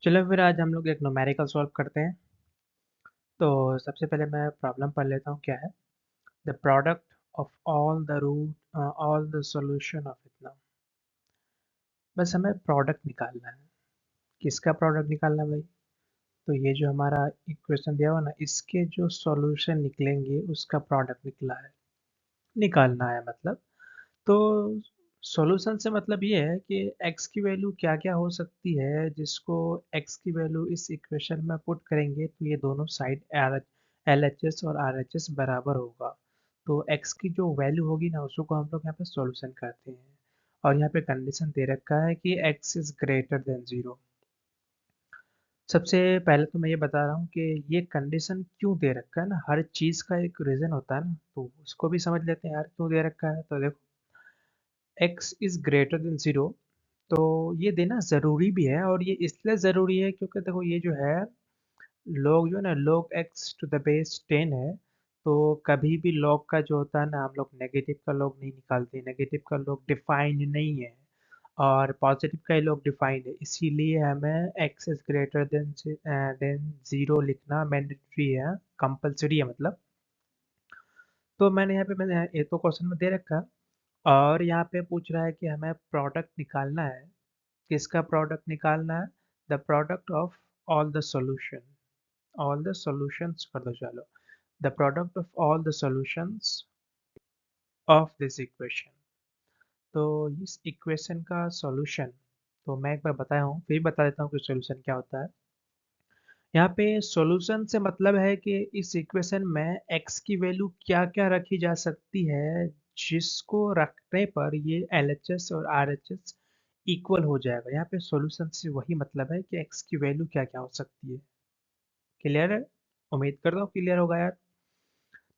चलो फिर आज हम लोग एक न्यूमेरिकल सॉल्व करते हैं। तो सबसे पहले मैं प्रॉब्लम पढ़ लेता हूँ क्या है। The product of all the root all the solution of इतना। बस हमें प्रोडक्ट निकालना है। किसका प्रोडक्ट निकालना है भाई? तो ये जो हमारा इक्वेशन दिया हुआ ना, इसके जो सॉल्यूशन निकलेंगे उसका प्रोडक्ट निकालना है मतलब। तो सॉल्यूशन से मतलब ये है कि x की वैल्यू क्या क्या हो सकती है, जिसको x की वैल्यू इस इक्वेशन में पुट करेंगे तो ये दोनों साइड एल एच एस और आर एच एस बराबर होगा। तो x की जो वैल्यू होगी ना उसको हम लोग यहाँ पे सॉल्यूशन करते हैं। और यहाँ पे कंडीशन दे रखा है कि x इज ग्रेटर देन 0। सबसे पहले तो मैं ये बता रहा हूँ कि ये कंडीशन क्यों दे रखा है ना, हर चीज़ का एक रीज़न होता है ना, तो उसको भी समझ लेते हैं यार क्यों दे रखा है। तो देखो, x इज ग्रेटर देन 0, तो ये देना ज़रूरी भी है। और ये इसलिए ज़रूरी है क्योंकि देखो ये जो है log जो है ना, log x to the base 10 है। तो कभी भी log का जो होता है ना, हम लोग नेगेटिव का log नहीं निकालते, नेगेटिव का log डिफाइंड नहीं है और पॉजिटिव का ही log डिफाइंड है। इसीलिए हमें x इज ग्रेटर देन 0 लिखना मैंडेटरी है, कंपलसरी है मतलब। तो मैंने ये तो क्वेश्चन में दे रखा है। और यहाँ पे पूछ रहा है कि हमें प्रोडक्ट निकालना है। किसका प्रोडक्ट निकालना है? The product of all the solutions कर दो चलो। The product of all the solutions of this equation. तो इस इक्वेशन का सॉल्यूशन, तो मैं एक बार बताया हूँ फिर बता देता हूँ कि सॉल्यूशन क्या होता है। यहाँ पे सॉल्यूशन से मतलब है कि इस इक्वेशन में x की वैल्यू क्या क्या रखी जा सकती है, जिसको रखने पर ये LHS और RHS इक्वल हो जाएगा। यहाँ पे सॉल्यूशन से वही मतलब है कि x की वैल्यू क्या क्या हो सकती है। क्लियर है? उम्मीद करता हूँ क्लियर होगा यार।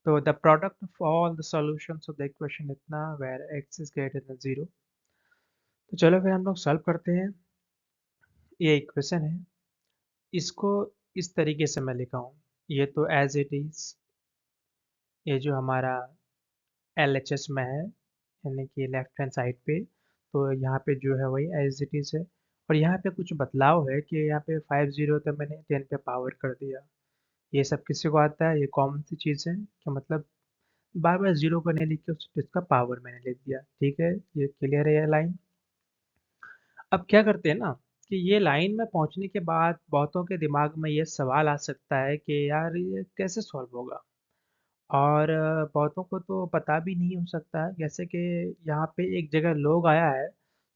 तो the product of all the solutions of the equation इतना where x is greater than 0। तो चलो फिर हम लोग सॉल्व करते हैं। ये इक्वेशन है, इसको इस तरीके से मैं लिखा हूँ। ये तो एज इट इज, ये जो हमारा LHS में है यानी कि लेफ्ट हैंड साइड पे, तो यहाँ पे जो है वही एज इट इज है। और यहाँ पे कुछ बदलाव है कि यहाँ पे 50 तो मैंने 10 पे पावर कर दिया। ये सब किसी को आता है, ये कॉमन सी चीज़ है कि मतलब बार बार जीरो को नहीं लिख के इसका पावर मैंने लिख दिया। ठीक है, ये क्लियर है ये लाइन। अब क्या करते हैं ना कि ये लाइन में पहुंचने के बाद बहुतों के दिमाग में ये सवाल आ सकता है कि यार ये कैसे सॉल्व होगा। और बहुतों को तो पता भी नहीं हो सकता है, जैसे कि यहाँ पे एक जगह लोग आया है,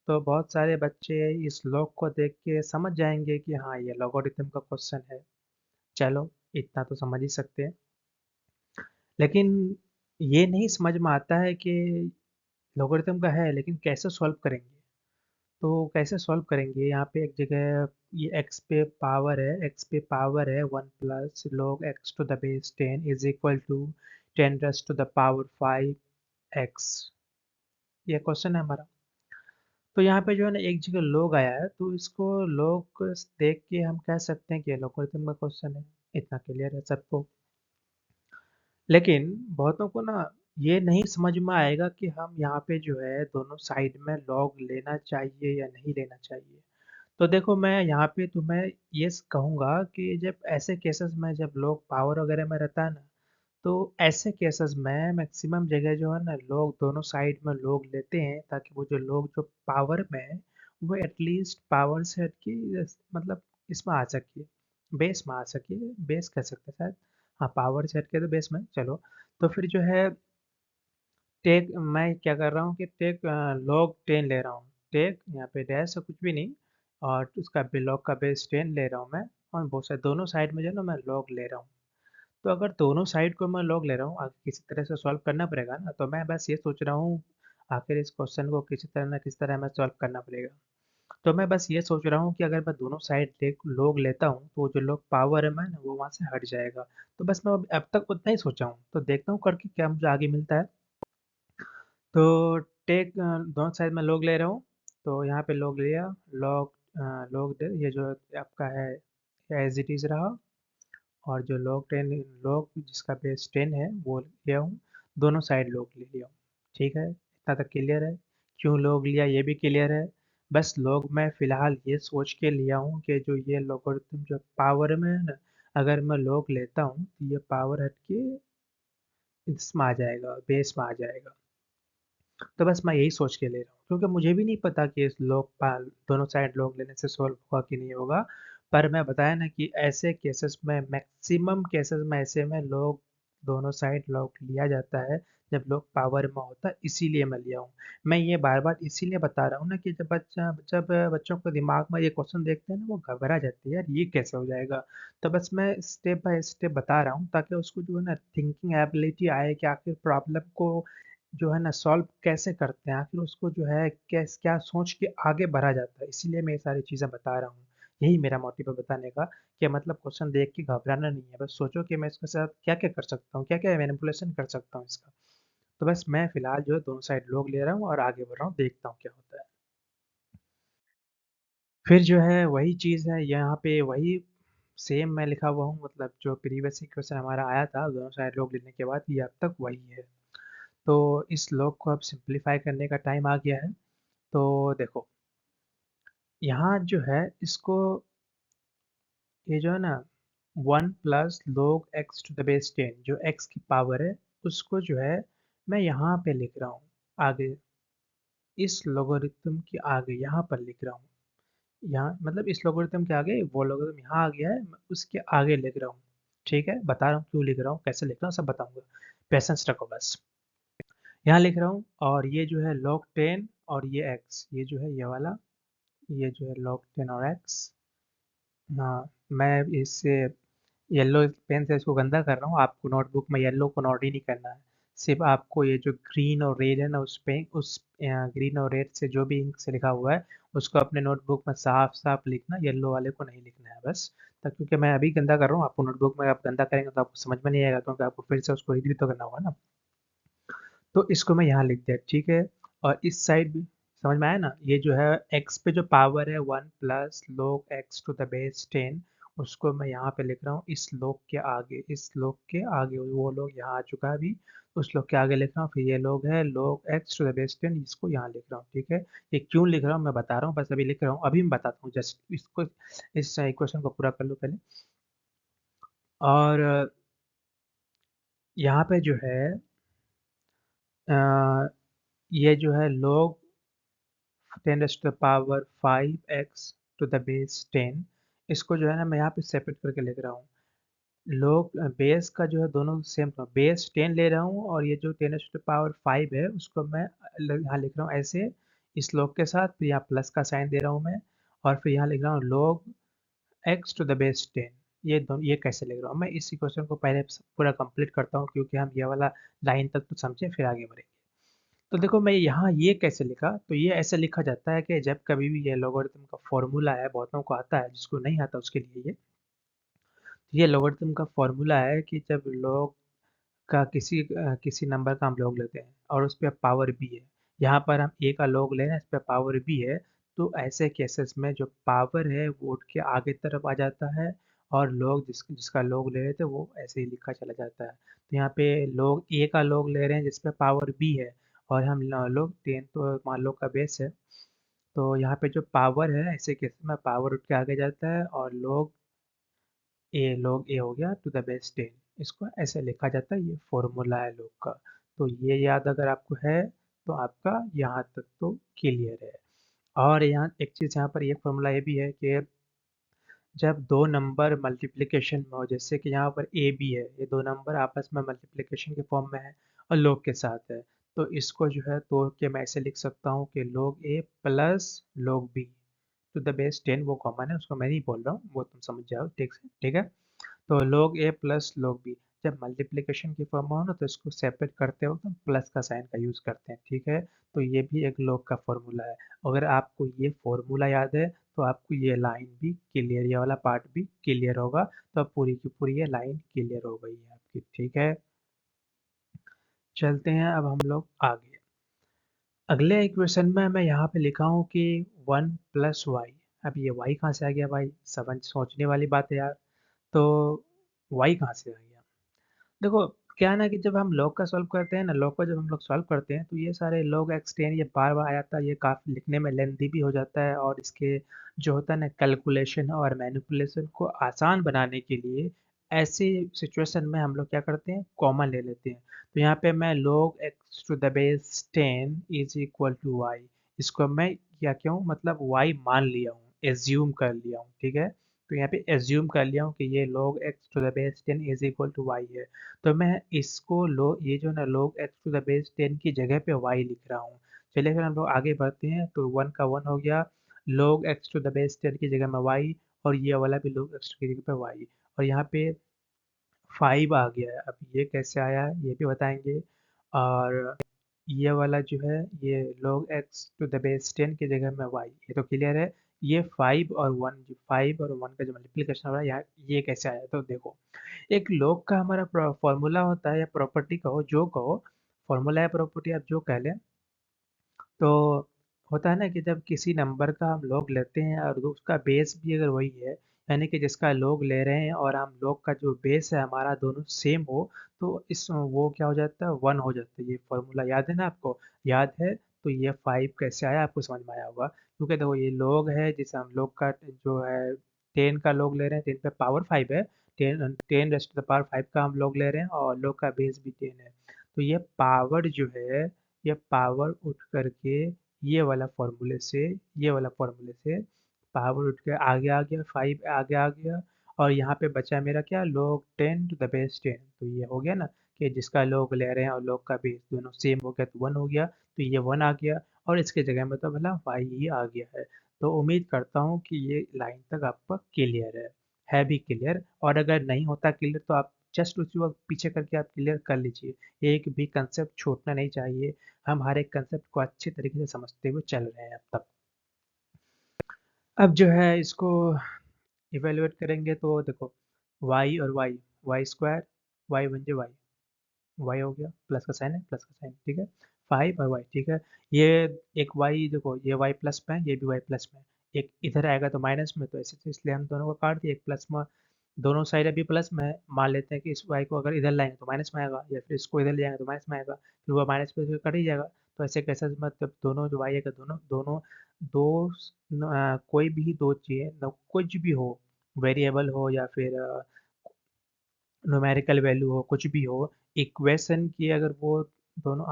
तो बहुत सारे बच्चे इस लॉग को देख के समझ जाएंगे कि हाँ ये लॉगरिथम का क्वेश्चन है। चलो इतना तो समझ ही सकते हैं, लेकिन ये नहीं समझ में आता है कि लॉगरिथम का है लेकिन कैसे सॉल्व करेंगे। तो कैसे सॉल्व करेंगे, यहाँ पे एक जगह ये एक्स पे पावर है 1 + log x to the base 10 is equal to 10 raised to the power 5x। ये क्वेश्चन है हमारा। तो यहाँ पे जो है ना एक जगह लोग आया है, तो इसको लोग देख के हम कह सकते हैं कि लोगरिथम का क्वेश्चन है। इतना क्लियर है सबको। लेकिन बहुतों को ना ये नहीं समझ में आएगा कि हम यहाँ पे जो है दोनों साइड में लॉग लेना चाहिए या नहीं लेना चाहिए। तो देखो, मैं यहाँ पे तुम्हें ये कहूँगा कि जब ऐसे केसेस में जब लोग पावर वगैरह में रहता है ना, तो ऐसे केसेस में मैक्सिमम जगह जो है ना लोग दोनों साइड में लोग लेते हैं, ताकि वो जो लोग जो पावर में है वो एटलीस्ट पावर से हट के मतलब इसमें आ सके, बेस में आ सके। बेस कह सकते हैं शायद। हाँ, पावर से हट के तो बेस में चलो। तो फिर जो है टेक मैं क्या कर रहा हूँ कि टेक लॉग 10 ले रहा हूँ। टेक यहाँ पे डैश है कुछ भी नहीं, और उसका लॉग का बेस 10 ले रहा हूँ मैं। और बहुत सारे दोनों साइड में जो है ना मैं लॉग ले रहा हूँ। तो अगर दोनों साइड को मैं लॉग ले रहा हूँ, आगे किसी तरह से सॉल्व करना पड़ेगा ना, तो मैं बस ये सोच रहा हूँ आखिर इस क्वेश्चन को किसी तरह ना किसी तरह हमें सॉल्व करना पड़ेगा। तो मैं बस ये सोच रहा हूँ कि अगर मैं दोनों साइड लॉग लेता हूँ तो वो जो लॉग पावर है मैं ना वो वहाँ से हट जाएगा। तो बस मैं अब तक उतना ही सोचा हूँ, तो देखता हूँ करके क्या मुझे आगे मिलता है। तो टेक दोनों साइड में लॉग ले रहा हूँ। तो यहाँ पे लॉग लिया, लॉग ये जो आपका है एज इट इज रहा। और जो लॉग जिसका बेस 10 है वो लिया हूँ। दोनों साइड लॉग ले लिया हूँ। ठीक है, इतना तक क्लियर है। क्यों लॉग लिया ये भी क्लियर है। बस लोग मैं फ़िलहाल ये सोच के लिया हूँ कि जो ये लॉगरिथम जो पावर में है ना, अगर मैं लॉग लेता हूँ तो ये पावर हट के इसमें आ जाएगा, बेस में आ जाएगा। तो बस मैं यही सोच के ले रहा हूँ, क्योंकि मुझे भी नहीं पता कि इस लॉग पाल दोनों साइड लॉग लेने से सॉल्व होगा कि नहीं होगा। पर मैं बताया ना कि ऐसे केसेस में, मैक्सिमम केसेस में ऐसे में लॉग दोनों साइड लॉग लिया जाता है जब लॉग पावर में होता है, इसीलिए मैं लिया हूँ। मैं ये बार बार इसीलिए बता रहा हूँ ना कि जब बच्चों को दिमाग में ये क्वेश्चन देखते हैं ना, वो घबरा जाते हैं, यार ये कैसे हो जाएगा। तो बस मैं स्टेप बाय स्टेप बता रहा हूँ ताकि उसको जो है ना थिंकिंग एबिलिटी आए कि आखिर प्रॉब्लम को जो है ना सॉल्व कैसे करते हैं, आखिर उसको जो है कैस क्या सोच के आगे बढ़ा जाता है। इसीलिए मैं ये सारी चीज़ें बता रहा हूँ। यही मेरा मोटिव है बताने का, कि मतलब क्वेश्चन देख के घबराना नहीं है, बस सोचो कि मैं इसके साथ क्या-क्या कर सकता हूँ, क्या-क्या मैनिपुलेशन कर सकता हूँ इसका। तो बस मैं फिलहाल जो है दोनों साइड लोग ले रहा हूँ और आगे बढ़ रहा हूँ, देखता हूँ क्या होता है। फिर जो है वही चीज़ है, यहाँ पे वही सेम मैं लिखा हुआ हूँ, मतलब जो प्रीवियस इक्वेशन हमारा आया था दोनों साइड लोग लेने के बाद, ये अब तक वही है। तो इस लॉग को अब सिंप्लीफाई करने का टाइम आ गया है। तो देखो, यहाँ जो है इसको, ये जो है ना 1 plus log x to the base 10, जो x की पावर है, उसको जो है मैं यहाँ पे लिख रहा हूँ आगे, इस लोगरिथम के आगे यहाँ पर लिख रहा हूँ। यहाँ मतलब इस लोगरिथम के आगे वो लोगरिथम यहाँ आ गया है, मैं उसके आगे लिख रहा हूँ। ठीक है, बता रहा हूँ क्यों लिख रहा हूँ, कैसे लिख रहा हूँ, सब बताऊंगा। पेशेंस रखो बस। यहाँ लिख रहा हूँ, और ये जो है log 10 और ये x, ये जो है ये वाला, ये जो है log 10 और x। हाँ, मैं इससे येलो पेन से इसको गंदा कर रहा हूँ। आपको नोटबुक में येलो को नोट ही नहीं करना है। सिर्फ आपको ये जो ग्रीन और रेड है ना, उस पे उस ग्रीन और रेड से जो भी इंक से लिखा हुआ है, उसको अपने नोटबुक में साफ साफ लिखना, येलो वाले को नहीं लिखना है बस। तब क्योंकि मैं अभी गंदा कर रहा हूँ, आपको नोटबुक में आप गंदा करेंगे तो आपको समझ में नहीं आएगा, क्योंकि आपको फिर से उसको रीड भी तो करना होगा ना। तो इसको मैं यहाँ लिख दिया, ठीक है। और इस साइड भी समझ में आया ना, ये जो है x पे जो पावर है 1 plus log x to the base 10, उसको मैं यहाँ पे लिख रहा हूँ इस लोग के आगे, इस लोग के आगे, वो लोग यहाँ आ चुका है अभी, उस लोग के आगे लिख रहा हूँ। फिर ये लोग है log x to the base 10, इसको यहाँ लिख रहा हूँ, ठीक है। ये क्यों लिख रहा हूँ मैं बता रहा हूँ, बस अभी लिख रहा हूँ, अभी मैं बताता हूँ, जस्ट इसको, इस इक्वेशन को पूरा कर लो पहले। और यहाँ पे जो है अ, ये जो है log 10 raised to the power 5x to the base 10, इसको जो है ना मैं यहाँ पे सेपरेट करके लिख रहा हूँ। लोग बेस का जो है दोनों सेम, बेस 10 ले रहा हूँ, और ये जो 10 raised to the power 5 है उसको मैं यहाँ लिख रहा हूँ ऐसे, इस लोग के साथ, फिर यहाँ प्लस का साइन दे रहा हूँ मैं, और फिर यहाँ लिख रहा हूँ log x to the base 10। ये दोनों, ये कैसे लिख रहा हूँ मैं, इस इक्वेशन को पहले पूरा कंप्लीट करता हूँ, क्योंकि हम ये वाला लाइन तक तो समझे, फिर आगे बढ़ेंगे। तो देखो मैं यहाँ ये कैसे लिखा, तो ये ऐसे लिखा जाता है कि जब कभी भी ये लोगरिथम का फॉर्मूला है, बहुतों को आता है, जिसको नहीं आता उसके लिए ये लोगरिथम का फॉर्मूला है कि जब log का किसी नंबर का हम log लेते हैं और उस पर पावर b है, यहाँ पर हम a का log ले रहे हैं, इस पर पावर b है, तो ऐसे केसेस में जो पावर है वो उठ के आगे तरफ आ जाता है, और log जिसका log ले रहे थे वो ऐसे ही लिखा चला जाता है। तो यहाँ पे log a का log ले रहे हैं जिस पे पावर b है, और हम log 10 तो मान लो का बेस है, तो यहाँ पे जो पावर है ऐसे केस में पावर उठ के आगे जाता है, और log a हो गया टू द बेस 10, इसको ऐसे लिखा जाता है, ये फॉर्मूला है log का। तो ये याद अगर आपको है तो आपका यहाँ तक तो क्लियर है। और यहाँ एक चीज़, यहाँ पर ये फॉर्मूला ये भी है कि जब दो नंबर मल्टीप्लिकेशन में हो, जैसे कि यहाँ पर ए बी है, ये दो नंबर आपस में मल्टीप्लिकेशन के फॉर्म में है और log के साथ है, तो इसको जो है तोड़ के मैं ऐसे लिख सकता हूँ कि log a plus log b to the base 10, वो कॉमन है, उसको मैं नहीं बोल रहा हूँ, वो तुम समझ जाओ ठीक से, ठीक है। तो log a plus log b, जब मल्टीप्लिकेशन की फॉर्म में हो ना तो इसको सेपरेट करते हो तो प्लस का साइन का यूज़ करते हैं, ठीक है। तो ये भी एक log का फॉर्मूला है। अगर आपको ये फॉर्मूला याद है तो आपको ये लाइन भी क्लियर, ये वाला पार्ट भी क्लियर होगा, तो अब पूरी की पूरी ये लाइन क्लियर हो गई है आपकी, ठीक है। चलते हैं अब हम लोग आगे। अगले इक्वेशन में मैं यहाँ पे लिखा हूँ कि 1 प्लस वाई। अब ये y कहाँ से आ गया भाई, समझ सोचने वाली बात है यार। तो y कहाँ से आ गया, देखो क्या है ना कि जब हम log का सॉल्व करते हैं ना, log को जब हम लोग सॉल्व करते हैं तो ये सारे log x10 ये बार बार आ जाता है, ये काफ़ी लिखने में लेंथी भी हो जाता है, और इसके जो होता है ना कैलकुलेशन और मैनिपुलेशन को आसान बनाने के लिए ऐसी सिचुएशन में हम लोग क्या करते हैं, कॉमन ले लेते हैं। तो यहाँ पे मैं log x to the base 10 is equal to y, इसको मैं क्या क्यों मतलब y मान लिया हूँ, एज्यूम कर लिया हूँ, ठीक है। तो यहाँ पे एज्यूम कर लिया हूँ कि ये log x to the base 10 is equal to y है। तो मैं इसको ये जो ना log x to the base 10 की जगह पे y लिख रहा हूँ। चलिए फिर हम लोग आगे बढ़ते हैं, तो 1 का 1 हो गया, log x to the base 10 की जगह में y, और ये वाला भी log x की जगह पे y, और यहाँ पे 5 आ गया है। अब ये कैसे आया है ये भी बताएंगे। और ये वाला जो है ये log x to the base 10 की जगह में y, ये तो क्लियर है। ये 5 और 1, जो 5 और 1 का जो मल्टीप्लिकेशन हो रहा है यहाँ, ये कैसे आया, तो देखो एक log का हमारा फॉर्मूला होता है, या प्रॉपर्टी कहो जो कहो, फॉर्मूला या प्रॉपर्टी आप जो कह लें, तो होता है ना कि जब किसी नंबर का हम log लेते हैं और उसका बेस भी अगर वही है, यानी कि जिसका log ले रहे हैं और हम log का जो बेस है हमारा दोनों सेम हो, तो इस वो क्या हो जाता है, 1 हो जाता है। ये फॉर्मूला याद है ना आपको, याद है। तो ये 5 कैसे आया आपको समझ में आया होगा, क्योंकि देखो ये log है जिसे हम log का जो है 10 का log ले रहे हैं, 10 पे पावर 5 है, 10 रेस्ट टू द पावर 5 का हम log ले रहे हैं, और log का बेस भी 10 है। तो ये पावर जो है, ये पावर उठ करके ये वाला फॉर्मूले से, ये वाला फॉर्मूले से पावर उठ के आगे आ गया, 5 आगे आ गया, और यहाँ पे बचा मेरा क्या, log 10 टू द बेस 10। तो ये हो गया ना कि जिसका log ले रहे हैं और log का बेस दोनों सेम हो गया, तो 1 हो गया, तो ये 1 आ गया, और इसके जगह में तो भला y ही आ गया है। तो उम्मीद करता हूँ कि ये लाइन तक आपका क्लियर है भी क्लियर, और अगर नहीं होता क्लियर तो आप जस्ट उसी वक्त पीछे करके आप क्लियर कर लीजिए, एक भी कंसेप्ट छूटना नहीं चाहिए। हम हर एक कंसेप्ट को अच्छे तरीके से समझते हुए चल रहे हैं अब तक। अब जो है इसको इवेलुएट करेंगे तो देखो y और y स्क्वायर, y बन जाए y हो गया, प्लस का साइन है, प्लस का साइन, ठीक है। 5 और y, ठीक है। ये एक y देखो, ये y प्लस में है, ये भी y प्लस में है, एक इधर आएगा तो माइनस में, तो ऐसे तो इसलिए हम दोनों को काट दिए, एक प्लस में, दोनों साइड अभी प्लस में है, मान लेते हैं कि इस y को अगर इधर लाएंगे तो माइनस में आएगा, या फिर इसको इधर ले जाएंगे तो माइनस में आएगा, फिर वो माइनस पे कट ही जाएगा। तो ऐसे कैसे मतलब दोनों जो y है का दोनों दोनों दो कोई भी दो चीज़ें, कुछ भी हो, वेरिएबल हो या फिर न्यूमेरिकल वैल्यू हो, कुछ भी हो, इक्वेशन की अगर वो दोनों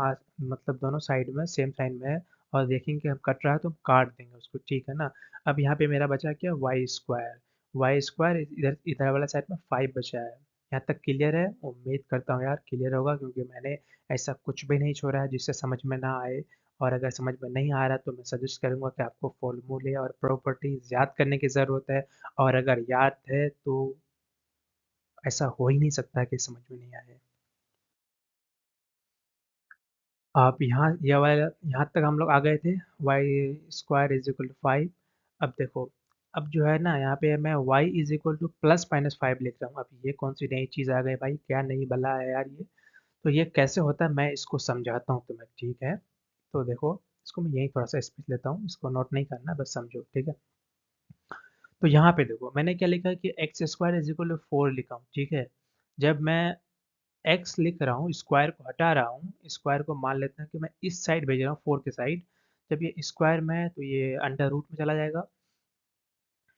मतलब दोनों साइड में सेम साइन में है, और देखेंगे कि हम कट रहा है तो हम काट देंगे उसको, ठीक है ना। अब यहाँ पे मेरा बचा क्या, वाई स्क्वायर, इधर इधर वाला साइड में 5 बचा है। यहाँ तक क्लियर है, उम्मीद करता हूँ यार क्लियर होगा, क्योंकि मैंने ऐसा कुछ भी नहीं छोड़ा है जिससे समझ में ना आए। और अगर समझ में नहीं आ रहा तो मैं सजेस्ट करूंगा कि आपको फॉर्मूले और प्रॉपर्टीज याद करने की ज़रूरत है, और अगर याद है तो ऐसा हो ही नहीं सकता कि समझ में नहीं आए। आप यहाँ ये वाला, यहाँ तक हम लोग आ गए थे, Y square is equal to 5। अब देखो, अब जो है ना यहाँ पे मैं y इज इक्वल टू +-5 लिख रहा हूँ। अब ये कौन सी नई चीज़ आ गई भाई, क्या नई बला है यार ये। तो ये कैसे होता है मैं इसको समझाता हूँ तुम्हें, ठीक है। तो देखो, इसको मैं यहीं थोड़ा सा स्पेस लेता हूँ, इसको नोट नहीं करना, बस समझो, ठीक है। तो यहाँ पे देखो मैंने क्या लिखा है कि X square is equal to 4 लिखा हूँ, ठीक है। जब मैं एक्स लिख रहा हूँ, स्क्वायर को हटा रहा हूँ, स्क्वायर को मान लेते हैं कि मैं इस साइड भेज रहा हूँ, 4 के साइड। जब ये स्क्वायर में है तो ये अंडर रूट में चला जाएगा,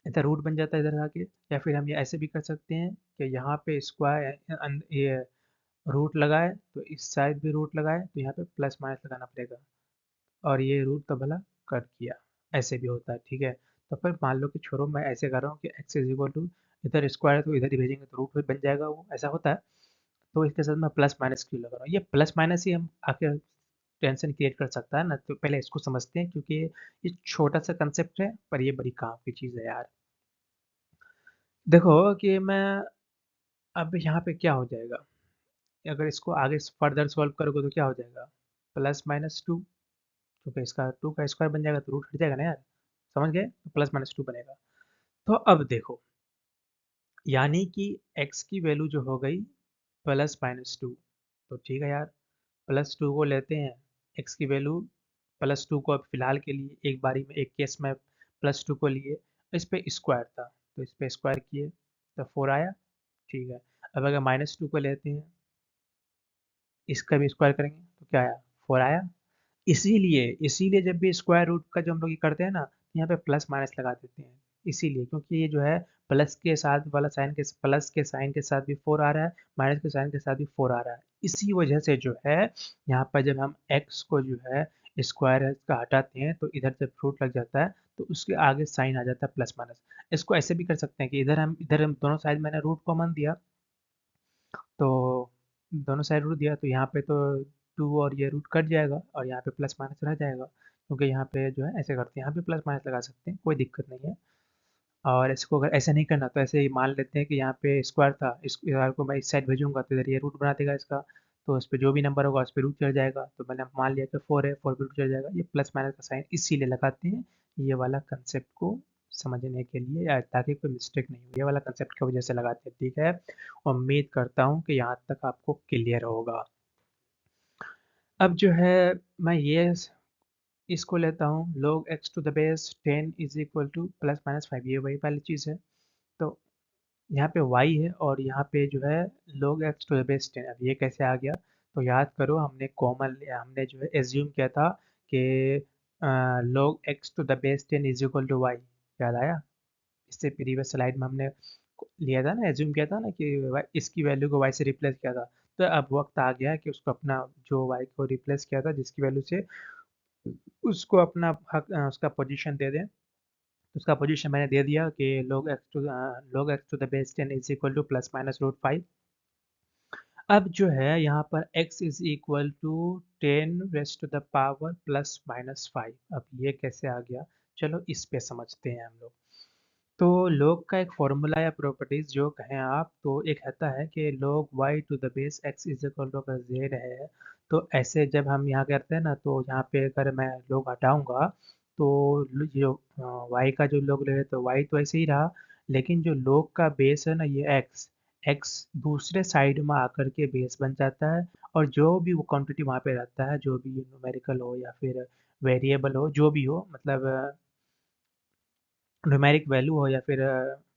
इधर रूट बन जाता है इधर आके। या फिर हम ये ऐसे भी कर सकते हैं कि यहाँ पे स्क्वायर ये रूट लगाए तो इस साइड भी रूट लगाए, तो यहाँ पे प्लस माइनस लगाना पड़ेगा, और ये रूट तो भला कट किया, ऐसे भी होता है, ठीक है। तो फिर मान लो कि छोड़ो, मैं ऐसे कर रहा हूँ कि एक्स इज इक्वल टू, इधर स्क्वायर है तो इधर ही भेजेंगे तो रूट बन जाएगा, वो ऐसा होता है। तो इसके साथ मैं प्लस माइनस क्यों लगा रहा हूँ, ये प्लस माइनस ही हम आके टेंशन क्रिएट कर सकता है ना। तो पहले इसको समझते हैं, क्योंकि ये छोटा सा कंसेप्ट है पर ये बड़ी काम की चीज़ है यार। देखो कि मैं अब यहाँ पे क्या हो जाएगा, अगर इसको आगे फर्दर सॉल्व करोगे तो क्या हो जाएगा, +-2, क्योंकि इसका 2 का स्क्वायर बन जाएगा तो रूट हट जाएगा ना यार, समझ गए, तो +-2 बनेगा। तो अब देखो, यानी कि x की वैल्यू जो हो गई +-2, तो ठीक है यार, +2 को लेते हैं, x की वैल्यू +2 को अब फिलहाल के लिए एक बारी में एक केस में +2 को लिए, इस पे स्क्वायर था तो इस पे स्क्वायर किए तो 4 आया, ठीक है। अब अगर -2 को लेते हैं, इसका भी स्क्वायर करेंगे तो क्या आया, 4 आया। इसीलिए इसीलिए जब भी स्क्वायर रूट का जो हम लोग ये करते हैं ना, यहाँ पे प्लस माइनस लगा देते हैं, इसीलिए क्योंकि ये जो है प्लस के साथ वाला साइन के प्लस के साइन के साथ भी 4 आ रहा है, माइनस के साइन के साथ भी 4 आ रहा है। इसी वजह से जो है यहाँ पर जब हम x को जो है स्क्वायर का हटाते हैं तो इधर जब रूट लग जाता है तो उसके आगे साइन आ जाता है प्लस माइनस। इसको ऐसे भी कर सकते हैं कि इधर हम दोनों साइड मैंने रूट कॉमन दिया, तो दोनों साइड रूट दिया तो यहाँ पे तो 2 और ये रूट कट जाएगा और यहाँ पे प्लस माइनस रह जाएगा, क्योंकि यहाँ पे जो है ऐसे करते हैं, यहाँ पे प्लस माइनस लगा सकते हैं, कोई दिक्कत नहीं है। और इसको अगर ऐसे नहीं करना तो ऐसे ही मान लेते हैं कि यहाँ पे स्क्वायर था, इस स्क्वायर को मैं इस साइड भेजूंगा तो इधर ये रूट बना देगा इसका, तो उस पर जो भी नंबर होगा उस पर रूट चढ़ जाएगा। तो मैंने मान लिया कि 4 है, 4 पे रूट चढ़ जाएगा। ये प्लस माइनस का साइन इसीलिए लगाते हैं, ये वाला कंसेप्ट को समझने के लिए, या ताकि कोई मिस्टेक नहीं हो, ये वाला कंसेप्ट की वजह से लगाते हैं, ठीक है। उम्मीद करता हूँ कि यहाँ तक आपको क्लियर होगा। अब जो है मैं ये इसको लेता हूँ log x to the base 10 is equal to plus minus 5, ये वही वाली चीज़ है। तो यहाँ पे y है और यहाँ पे जो है log x to the base 10, अब ये कैसे आ गया, तो याद करो हमने कॉमन हमने जो है एज्यूम किया था कि log x to the base 10 is equal to y, याद आया। इससे प्रीवियस स्लाइड में हमने लिया था ना, एज्यूम किया था ना कि इसकी वैल्यू को y से रिप्लेस किया था। तो अब वक्त आ गया कि उसको अपना जो y को रिप्लेस किया था जिसकी वैल्यू से, उसको अपना हक उसका पोजीशन दे दें। तो उसका पोजीशन मैंने दे दिया कि log x to the base 10 is equal to plus minus root 5। अब जो है यहाँ पर x is equal to 10 raised to the power plus minus 5, अब ये कैसे आ गया, चलो इस पे समझते हैं हम लोग। तो log का एक फॉर्मूला या प्रॉपर्टीज जो कहें आप, तो एक कहता है कि log y to the base x is equal to, अगर z है तो ऐसे जब हम यहाँ करते हैं ना, तो यहाँ पे अगर मैं log हटाऊंगा तो जो y का जो log ले तो y तो ऐसे ही रहा, लेकिन जो log का बेस है ना ये x दूसरे साइड में आकर के बेस बन जाता है, और जो भी वो क्वांटिटी वहाँ पे रहता है, जो भी न्यूमेरिकल हो या फिर वेरिएबल हो, जो भी हो, मतलब न्यूमेरिक वैल्यू हो या फिर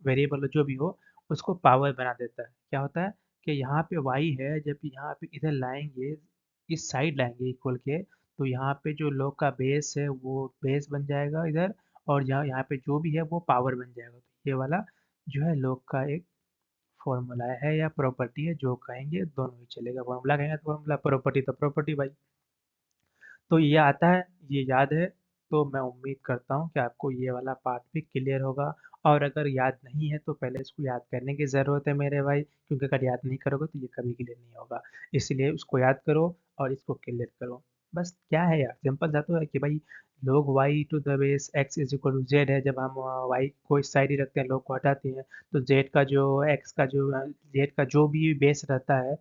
वेरिएबल हो, जो भी हो, उसको पावर बना देता है। क्या होता है कि यहाँ पे y है, जब यहाँ पे इधर लाएंगे, इस साइड लाएंगे इक्वल के, तो यहाँ पे जो log का बेस है वो बेस बन जाएगा इधर, और यहाँ यहाँ पे जो भी है वो पावर बन जाएगा। तो ये वाला जो है log का एक फॉर्मूला है या प्रॉपर्टी है, जो कहेंगे दोनों ही चलेगा, फॉर्मूला कहेंगे तो फॉर्मूला, प्रॉपर्टी तो प्रॉपर्टी भाई। तो ये आता है, ये याद है, तो मैं उम्मीद करता हूँ कि आपको ये वाला पार्ट भी क्लियर होगा। और अगर याद नहीं है तो पहले इसको याद करने की ज़रूरत है मेरे भाई, क्योंकि अगर याद नहीं करोगे तो ये कभी क्लियर नहीं होगा। इसलिए उसको याद करो और इसको क्लियर करो। बस क्या है यार, सिंपल सा तो है कि भाई log y to the base x is equal to Z है, जब हम y को इस साइड ही रखते हैं, log को हटाते हैं, तो z का जो x का जो z का जो भी बेस रहता है,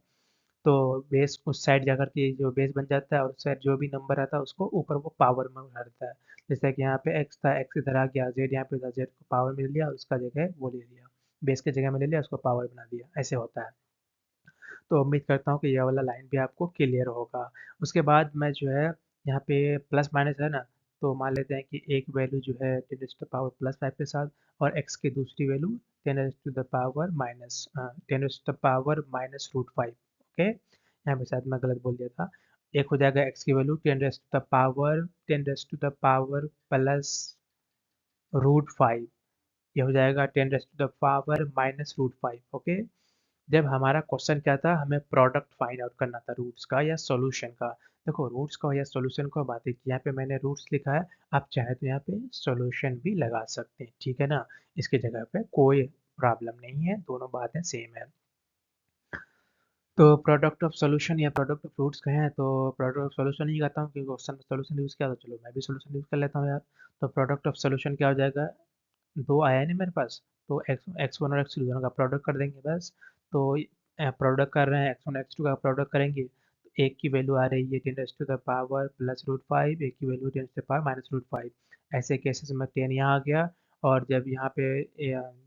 तो बेस उस साइड जाकर के जो बेस बन जाता है, और उस साइड जो भी नंबर आता है उसको ऊपर वो पावर में भरता है। जैसे कि यहाँ पे एक्स था, एक्स इधर आ गया, जेड यहाँ पे था, जेड को पावर में ले लिया, उसका जगह वो ले लिया, बेस के जगह में ले लिया, उसको पावर बना दिया, ऐसे होता है। तो उम्मीद करता हूँ कि यह वाला लाइन भी आपको क्लियर होगा। उसके बाद मैं जो है यहाँ पे प्लस माइनस है ना, तो मान लेते हैं कि एक वैल्यू जो है 10 टू पावर प्लस 5 के साथ, और एक्स की दूसरी value 10 to the power minus 10 to the power minus root 5। Okay, यहाँ पे शायद मैं गलत बोल दिया था। एक हो जाएगा एक्स की value 10 to the power plus root 5, ये हो जाएगा 10 to the power minus root 5। Okay, जब हमारा क्वेश्चन क्या था, हमें प्रोडक्ट फाइंड आउट करना था रूट्स का या सॉल्यूशन का। देखो रूट्स का या सॉल्यूशन को बात है, यहाँ पे मैंने रूट्स लिखा है, आप चाहे तो यहाँ पे सॉल्यूशन भी लगा सकते हैं, ठीक है ना, इसके जगह पे कोई प्रॉब्लम नहीं है, दोनों बातें सेम है। तो प्रोडक्ट ऑफ सॉल्यूशन या प्रोडक्ट ऑफ रूट्स कहें तो प्रोडक्ट ऑफ सॉल्यूशन ही कहता हूँ, क्योंकि क्वेश्चन में सॉल्यूशन यूज़ किया, तो चलो मैं भी सॉल्यूशन यूज़ कर लेता हूँ यार। तो प्रोडक्ट ऑफ सॉल्यूशन क्या हो जाएगा, दो आया है ना मेरे पास, तो एक्स वन और एक्स टू दोनों का प्रोडक्ट कर देंगे बस। तो प्रोडक्ट कर रहे हैं, एक्स वन एक्स टू का प्रोडक्ट करेंगे, तो एक की वैल्यू आ रही है 10 to the power plus root 5, एक की value 10 to the power minus root 5। ऐसे केसेस में 10 यहाँ आ गया, और जब यहाँ पे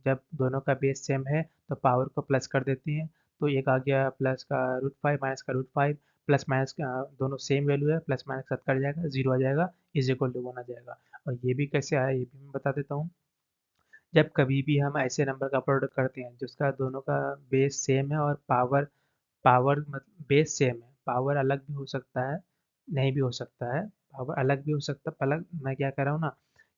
जब दोनों का बेस सेम है तो पावर को प्लस कर देते हैं, तो एक आ गया प्लस का रूट 5 माइनस का रूट 5, प्लस माइनस का दोनों सेम वैल्यू है, प्लस माइनस कट कर जाएगा, जीरो आ जाएगा, इज इक्वल टू 1 आ जाएगा। और ये भी कैसे आया ये भी मैं बता देता हूँ। जब कभी भी हम ऐसे नंबर का प्रोडक्ट करते हैं जिसका दोनों का बेस सेम है और पावर पावर मतलब बेस सेम है, पावर अलग भी हो सकता है, नहीं भी हो सकता है, पावर अलग भी हो सकता है। अलग मैं क्या कर रहा हूँ ना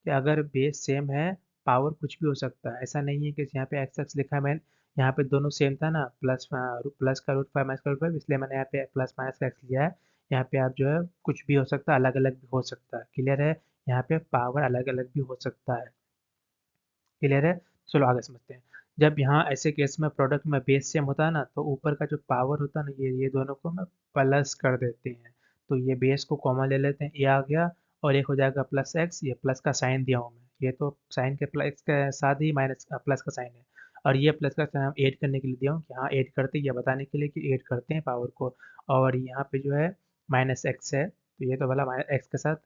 कि अगर बेस सेम है, पावर कुछ भी हो सकता है। ऐसा नहीं है कि यहाँ पे एक्स एक्स लिखा है, मैं यहाँ पे दोनों सेम था ना, प्लस प्लस का रूट फाइव माइनस का रूट फाइव, इसलिए मैंने यहाँ पे प्लस माइनस का एक्स लिया है। यहाँ पे आप जो है कुछ भी हो सकता है, अलग अलग भी हो सकता है। क्लियर है? यहाँ पे पावर अलग अलग भी हो सकता है। क्लियर है? चलो आगे समझते हैं। जब यहाँ ऐसे केस में प्रोडक्ट में बेस सेम होता है ना, तो ऊपर का जो पावर होता है ना, ये दोनों को हम प्लस कर देते हैं। तो ये बेस को कॉमन ले लेते हैं, ये आ गया, और एक हो जाएगा प्लस एक्स। ये प्लस का साइन दिया हूँ मैं, ये तो साइन के प्लस के साथ ही माइनस प्लस का साइन है। और ये प्लस का साइन ऐड करने के लिए दिया हूँ कि हाँ ऐड करते हैं, ये बताने के लिए कि ऐड करते हैं पावर को। और यहाँ पे जो है माइनस एक्स है, तो ये तो वाला माइनस एक्स के साथ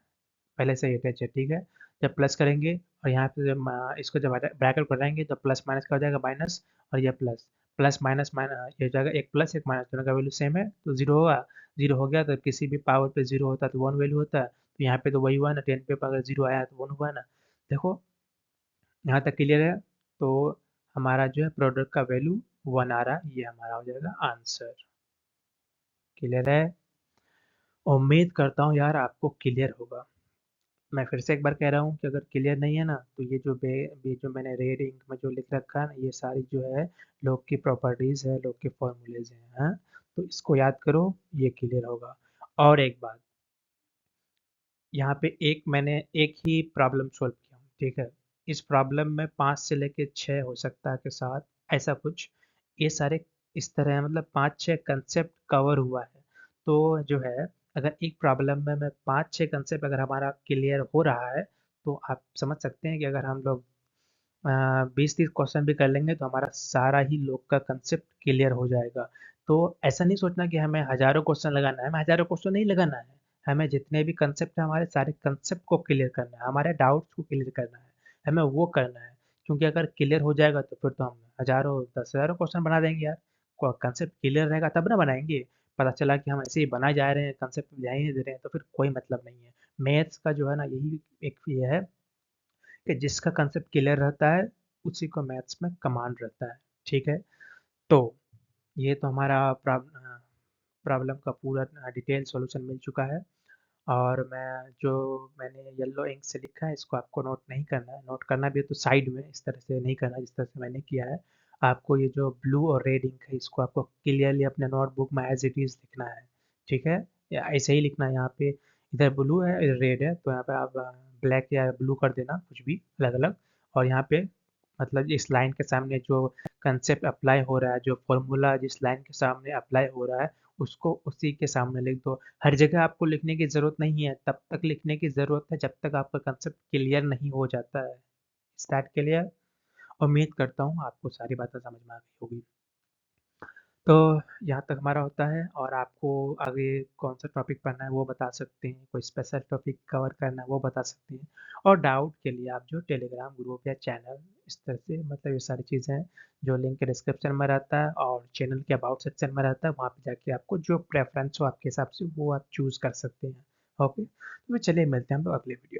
पहले से ही अटैच है। ठीक है? जब प्लस करेंगे और यहाँ पे जब इसको जब ब्रैकेट बनाएंगे तो प्लस माइनस का हो जाएगा माइनस, और ये प्लस प्लस माइनस माइनस, ये हो जाएगा एक प्लस एक माइनस, दोनों का वैल्यू सेम है तो जीरो होगा। जीरो हो गया तो किसी भी पावर पे जीरो होता है तो वन वैल्यू होता है, तो यहाँ पे तो वही हुआ ना, 10 पे अगर जीरो आया तो वन हुआ ना। देखो यहाँ तक क्लियर है? तो हमारा जो है प्रोडक्ट का वैल्यू वन आ रहा है, ये हमारा हो जाएगा आंसर। क्लियर है? उम्मीद करता हूँ यार आपको क्लियर होगा। मैं फिर से एक बार कह रहा हूँ कि अगर क्लियर नहीं है ना, तो ये जो मैंने रेड इंक में जो लिख रखा है ना, ये सारी जो है लोग की प्रॉपर्टीज है, लोग के फॉर्मूलेज हैं, हाँ? तो इसको याद करो, ये क्लियर होगा। और एक बात, यहाँ पे मैंने एक ही प्रॉब्लम सॉल्व किया हूँ, ठीक है? इस प्रॉब्लम में 5 से लेके 6 हो सकता है के साथ, ऐसा कुछ। ये सारे इस तरह है, मतलब 5-6 कंसेप्ट कवर हुआ है। तो जो है, अगर एक प्रॉब्लम में मैं 5-6 कंसेप्ट अगर हमारा क्लियर हो रहा है, तो आप समझ सकते हैं कि अगर हम लोग 20-30 क्वेश्चन भी कर लेंगे तो हमारा सारा ही लोग का कंसेप्ट क्लियर हो जाएगा। तो ऐसा नहीं सोचना कि हमें हजारों क्वेश्चन लगाना है, हमें हजारों क्वेश्चन नहीं लगाना है। हमें जितने भी कंसेप्ट है, हमारे सारे कंसेप्ट को क्लियर करना है, हमारे डाउट्स को क्लियर करना है, हमें वो करना है। क्योंकि अगर क्लियर हो जाएगा तो फिर तो हम हजारों 10,000 क्वेश्चन बना देंगे यार। कंसेप्ट क्लियर रहेगा तब ना बनाएंगे। पता चला कि हम ऐसे ही बनाए जा रहे हैं, कंसेप्ट ध्यान ही नहीं दे रहे हैं, तो फिर कोई मतलब नहीं है। मैथ्स का जो है ना, यही एक ये है कि जिसका कंसेप्ट क्लियर रहता है, उसी को मैथ्स में कमांड रहता है। ठीक है? तो ये तो हमारा प्रॉब्लम का पूरा डिटेल सॉल्यूशन मिल चुका है। और मैंने येलो इंक से लिखा है, इसको आपको नोट नहीं करना है। नोट करना भी है तो साइड में, इस तरह से नहीं करना जिस तरह से मैंने किया है। आपको ये जो ब्लू और रेड इंक है, इसको आपको क्लियरली अपने नोटबुक में एज इट इज लिखना है। ठीक है? या ऐसे ही लिखना है। यहाँ पे इधर ब्लू है, इधर रेड है, तो यहाँ पे आप ब्लैक या ब्लू कर देना, कुछ भी अलग अलग। और यहाँ पे मतलब इस लाइन के सामने जो कंसेप्ट अप्लाई हो रहा है, जो फॉर्मूला जिस लाइन के सामने अप्लाई हो रहा है, उसको उसी के सामने लिख दो। हर जगह आपको लिखने की ज़रूरत नहीं है, तब तक लिखने की ज़रूरत है जब तक आपका कंसेप्ट क्लियर नहीं हो जाता है। Start clear? उम्मीद करता हूँ आपको सारी बातें समझ में आ गई होगी। तो यहाँ तक हमारा होता है, और आपको आगे कौन सा टॉपिक पढ़ना है वो बता सकते हैं, कोई स्पेशल टॉपिक कवर करना है वो बता सकते हैं। और डाउट के लिए आप जो टेलीग्राम ग्रुप या चैनल, इस तरह से मतलब ये सारी चीज़ें हैं, जो लिंक डिस्क्रिप्शन में रहता है और चैनल के अबाउट सेक्शन में रहता है, वहाँ पे जाके आपको जो प्रेफरेंस हो आपके हिसाब से वो आप चूज़ कर सकते हैं। ओके, तो चलिए मिलते हैं हम लोग अगले वीडियो में।